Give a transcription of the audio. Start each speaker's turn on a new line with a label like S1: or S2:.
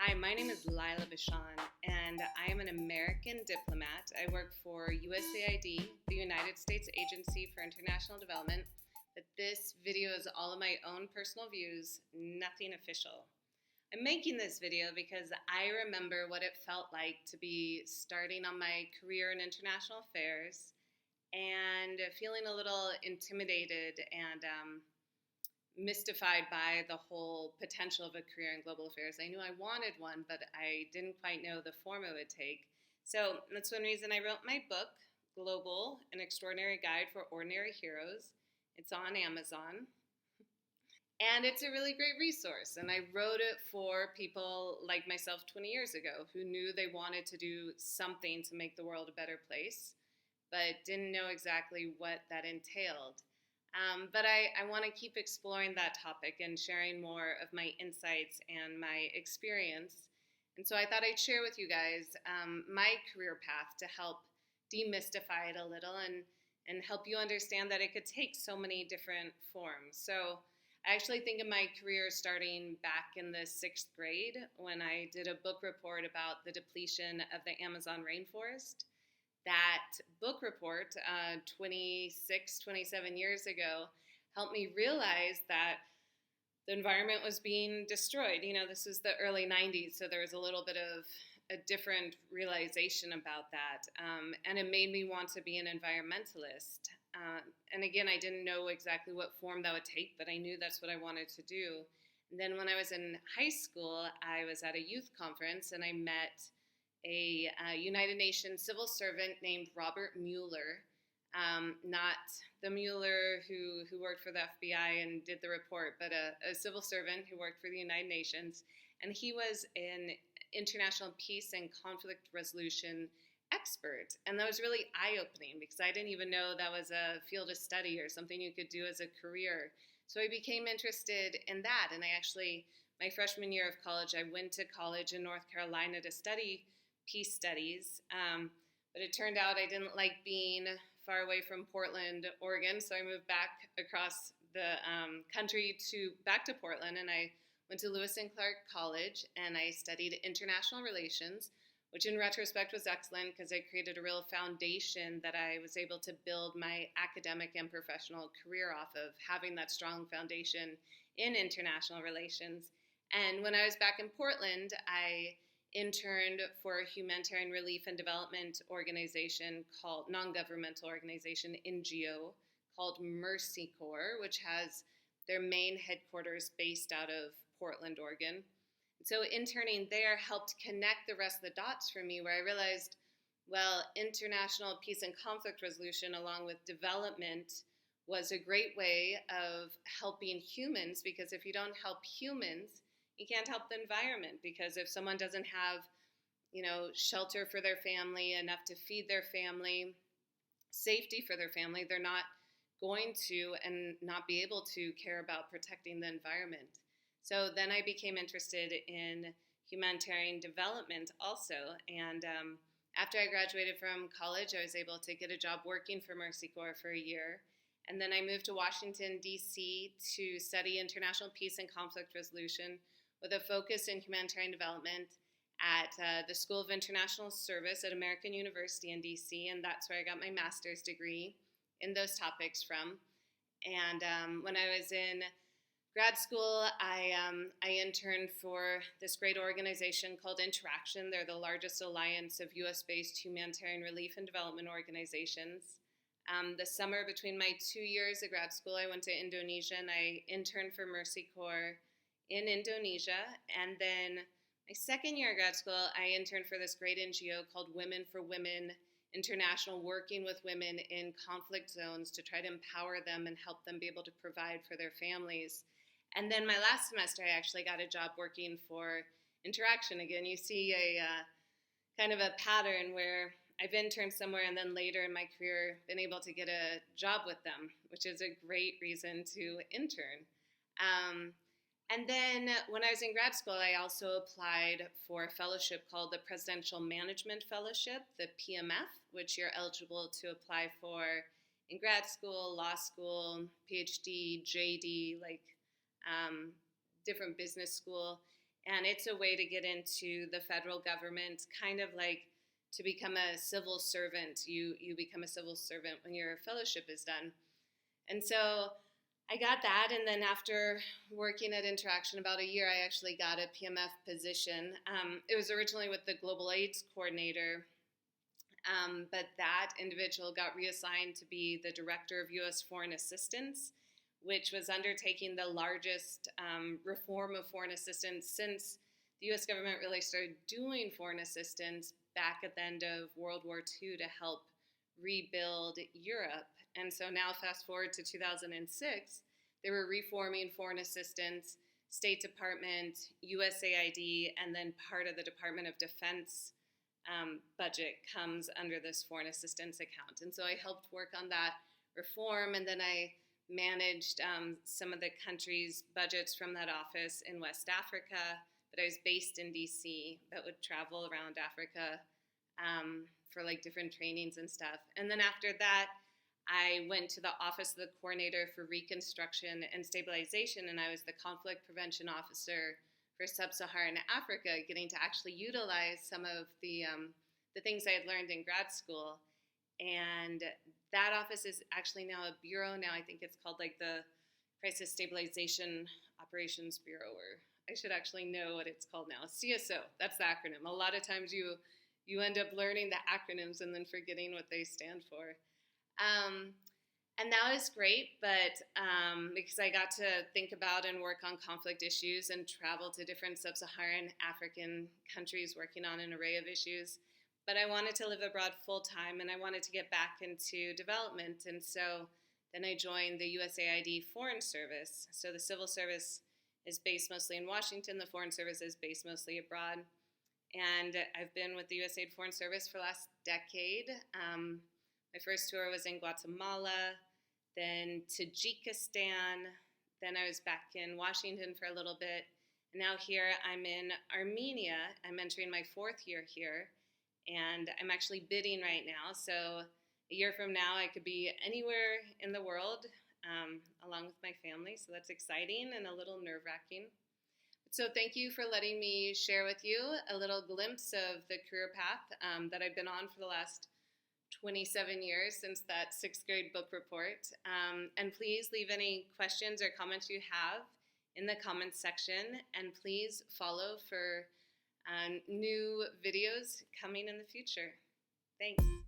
S1: Hi, my name is Lila Bishan, and I am an American diplomat. I work for USAID, the United States Agency for International Development. But this video is all of my own personal views, nothing official. I'm making this video because I remember what it felt like to be starting on my career in international affairs and feeling a little intimidated and mystified by the whole potential of a career in global affairs. I knew I wanted one, but I didn't quite know the form it would take. So that's one reason I wrote my book, Global, An Extraordinary Guide for Ordinary Heroes. It's on Amazon. And it's a really great resource. And I wrote it for people like myself 20 years ago who knew they wanted to do something to make the world a better place, but didn't know exactly what that entailed. But I want to keep exploring that topic and sharing more of my insights and my experience. And so I thought I'd share with you guys my career path to help demystify it a little and help you understand that it could take so many different forms. So I actually think of my career starting back in the 6th grade when I did a book report about the depletion of the Amazon rainforest. That book report 26, 27 years ago helped me realize that the environment was being destroyed. You know, this was the early 90s, so there was a little bit of a different realization about that. And it made me want to be an environmentalist. And again, I didn't know exactly what form that would take, but I knew that's what I wanted to do. And then when I was in high school, I was at a youth conference and I met a United Nations civil servant named Robert Mueller, not the Mueller who worked for the FBI and did the report, but a civil servant who worked for the United Nations. And he was an international peace and conflict resolution expert. And that was really eye-opening because I didn't even know that was a field of study or something you could do as a career. So I became interested in that. And I actually, my freshman year of college, I went to college in North Carolina to study peace studies, but it turned out I didn't like being far away from Portland, Oregon, so I moved back across the country back to Portland, and I went to Lewis and Clark College, and I studied international relations, which in retrospect was excellent because it created a real foundation that I was able to build my academic and professional career off of, having that strong foundation in international relations. And when I was back in Portland, I interned for a humanitarian relief and development organization called, non-governmental organization, NGO, called Mercy Corps, which has their main headquarters based out of Portland, Oregon. So interning there helped connect the rest of the dots for me, where I realized, well, international peace and conflict resolution along with development was a great way of helping humans, because if you don't help humans, you can't help the environment, because if someone doesn't have, shelter for their family, enough to feed their family, safety for their family, they're not going to and not be able to care about protecting the environment. So then I became interested in humanitarian development also. And after I graduated from college, I was able to get a job working for Mercy Corps for a year. And then I moved to Washington, D.C. to study international peace and conflict resolution with a focus in humanitarian development at the School of International Service at American University in D.C., and that's where I got my master's degree in those topics from. And when I was in grad school, I interned for this great organization called Interaction. They're the largest alliance of U.S.-based humanitarian relief and development organizations. The summer between my 2 years of grad school, I went to Indonesia, and I interned for Mercy Corps in Indonesia. And then my second year of grad school, I interned for this great NGO called Women for Women International, working with women in conflict zones to try to empower them and help them be able to provide for their families. And then my last semester, I actually got a job working for Interaction. Again, you see a kind of a pattern where I've interned somewhere and then later in my career been able to get a job with them, which is a great reason to intern. And then when I was in grad school, I also applied for a fellowship called the Presidential Management Fellowship, the PMF, which you're eligible to apply for in grad school, law school, PhD, JD, different business school. And it's a way to get into the federal government, kind of like to become a civil servant. You become a civil servant when your fellowship is done. And so I got that, and then after working at Interaction about a year, I actually got a PMF position. It was originally with the Global AIDS Coordinator, but that individual got reassigned to be the Director of U.S. Foreign Assistance, which was undertaking the largest reform of foreign assistance since the U.S. government really started doing foreign assistance back at the end of World War II to help rebuild Europe. And so now fast forward to 2006, they were reforming foreign assistance, State Department, USAID, and then part of the Department of Defense budget comes under this foreign assistance account. And so I helped work on that reform, and then I managed some of the country's budgets from that office in West Africa, but I was based in DC, but would travel around Africa for like different trainings and stuff. And then after that, I went to the Office of the Coordinator for Reconstruction and Stabilization, and I was the Conflict Prevention Officer for Sub-Saharan Africa, getting to actually utilize some of the things I had learned in grad school. And that office is actually now a bureau. Now I think it's called like the Crisis Stabilization Operations Bureau, or I should actually know what it's called now. CSO, that's the acronym. A lot of times you end up learning the acronyms and then forgetting what they stand for. And that was great, but because I got to think about and work on conflict issues and travel to different sub-Saharan African countries working on an array of issues. But I wanted to live abroad full time, and I wanted to get back into development. And so then I joined the USAID Foreign Service. So the civil service is based mostly in Washington. The Foreign Service is based mostly abroad. And I've been with the USAID Foreign Service for the last decade. My first tour was in Guatemala, then Tajikistan, then I was back in Washington for a little bit, and now here I'm in Armenia. I'm entering my 4th year here, and I'm actually bidding right now, so a year from now I could be anywhere in the world along with my family, so that's exciting and a little nerve-wracking. So thank you for letting me share with you a little glimpse of the career path that I've been on for the last 27 years since that 6th grade book report. And please leave any questions or comments you have in the comments section, and please follow for new videos coming in the future. Thanks.